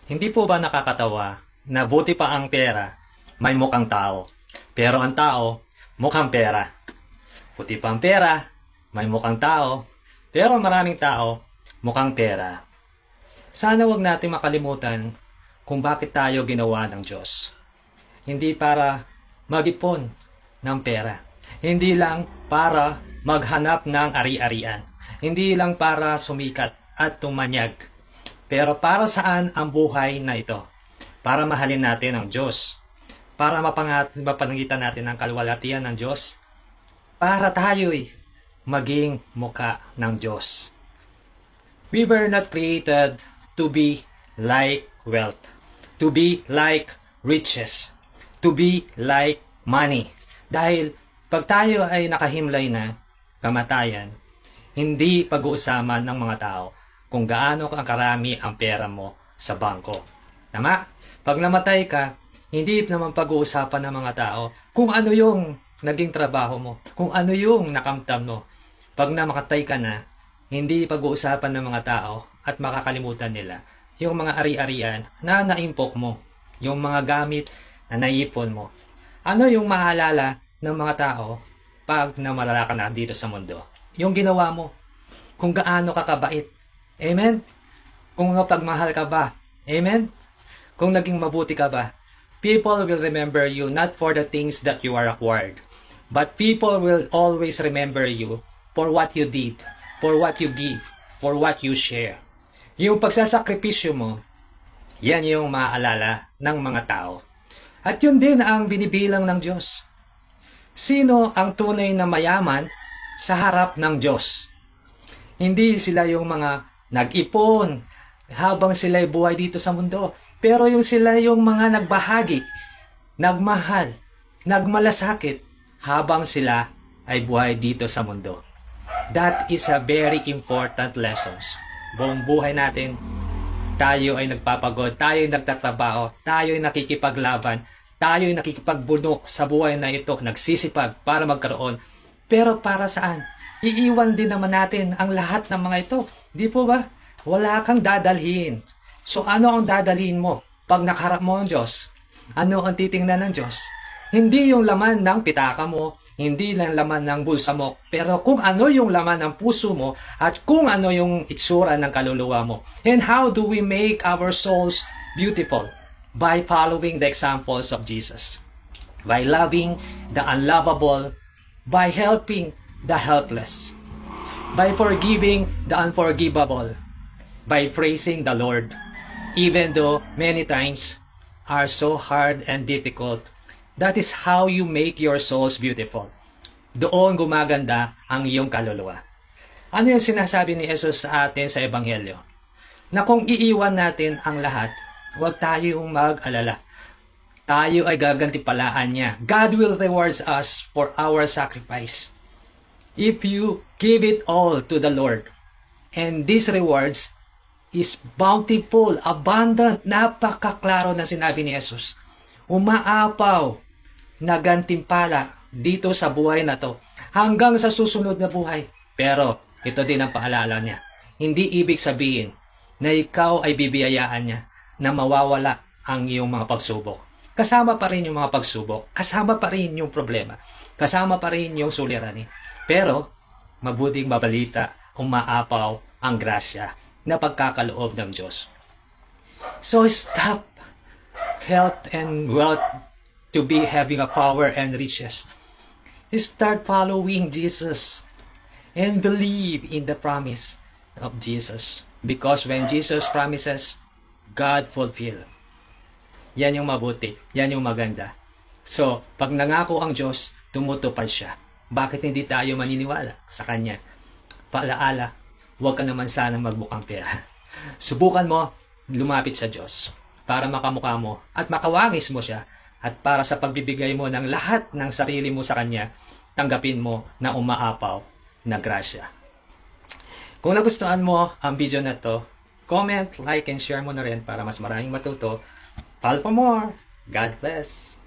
Hindi po ba nakakatawa na buti pa ang pera, may mukhang tao, pero ang tao, mukhang pera. Buti pa ang pera, may mukhang tao, pero maraming tao, mukhang pera. Sana wag natin makalimutan kung bakit tayo ginawa ng Diyos. Hindi para mag-ipon ng pera. Hindi lang para maghanap ng ari-arian. Hindi lang para sumikat at tumanyag. Pero para saan ang buhay na ito? Para mahalin natin ang Diyos. Para mapangitan natin ang kaluwalhatian ng Diyos. Para tayo'y maging mukha ng Diyos. We were not created to be like wealth. To be like riches. To be like money. Dahil pag tayo ay nakahimlay na kamatayan, hindi pag-uusapan ng mga tao kung gaano ang karami ang pera mo sa bangko. Tama? Pag namatay ka, hindi naman pag-uusapan ng mga tao kung ano yung naging trabaho mo, kung ano yung nakamtam mo. Pag namakatay ka na, hindi pag-uusapan ng mga tao at makakalimutan nila yung mga ari-arian na naimpok mo, yung mga gamit na naipon mo. Ano yung maalala ng mga tao pag namalala ka na dito sa mundo? Yung ginawa mo, kung gaano ka kabait. Amen? Kung mapagmahal ka ba. Amen? Kung naging mabuti ka ba. People will remember you not for the things that you are acquired, but people will always remember you for what you did, for what you give, for what you share. Yung pagsasakripisyo mo, yan yung maaalala ng mga tao. At yun din ang binibilang ng Diyos. Sino ang tunay na mayaman sa harap ng Diyos? Hindi sila yung mga nag-ipon habang sila'y buhay dito sa mundo. Pero yung sila yung mga nagbahagi, nagmahal, nagmalasakit habang sila ay buhay dito sa mundo. That is a very important lesson. Buong buhay natin, tayo ay nagpapagod, tayo ay nagtatrabaho, tayo ay nakikipaglaban, tayo ay nakikipagbunok sa buhay na ito, nagsisipag para magkaroon. Pero para saan? Iiwan din naman natin ang lahat ng mga ito. Di po ba? Wala kang dadalhin. So ano ang dadalhin mo pag nakaharap mo ang Diyos? Ano ang titingnan ng Diyos? Hindi yung laman ng pitaka mo, hindi lang laman ng bulsa mo, pero kung ano yung laman ng puso mo at kung ano yung itsura ng kaluluwa mo. And how do we make our souls beautiful? By following the examples of Jesus. By loving the unlovable, by helping the helpless, by forgiving the unforgivable, by praising the Lord, even though many times are so hard and difficult. That is how you make your souls beautiful. Doon gumaganda ang iyong kaluluwa. Ano yung sinasabi ni Jesus sa atin sa Ebanghelyo? Na kung iiwan natin ang lahat, huwag tayong mag-alala. Tayo ay gagantipalaan niya. God will reward us for our sacrifice. If you give it all to the Lord, and these rewards is bountiful, abundant, napakaklaro na sinabi ni Jesus. Umaapaw na gantimpala dito sa buhay na to hanggang sa susunod na buhay. Pero ito din ang paalala niya. Hindi ibig sabihin na ikaw ay bibiyayaan niya na mawawala ang iyong mga pagsubok. Kasama pa rin yung mga pagsubok, kasama pa rin yung problema, kasama pa rin yung suliranin. Pero mabuting mabalita, umaapaw ang grasya na pagkakaloob ng Diyos. So stop health and wealth to be having a power and riches. Start following Jesus and believe in the promise of Jesus. Because when Jesus promises, God fulfill. Yan yung mabuti. Yan yung maganda. So, pag nangako ang Diyos, tumutupad siya. Bakit hindi tayo maniniwala sa Kanya? Paalaala, huwag ka naman sana magbukang pera. Subukan mo, lumapit sa Diyos para makamukha mo at makawangis mo siya at para sa pagbibigay mo ng lahat ng sarili mo sa Kanya, tanggapin mo na umaapaw na grasya. Kung nagustuhan mo ang video na to, comment, like, and share mo na rin para mas maraming matuto. Follow for more. God bless.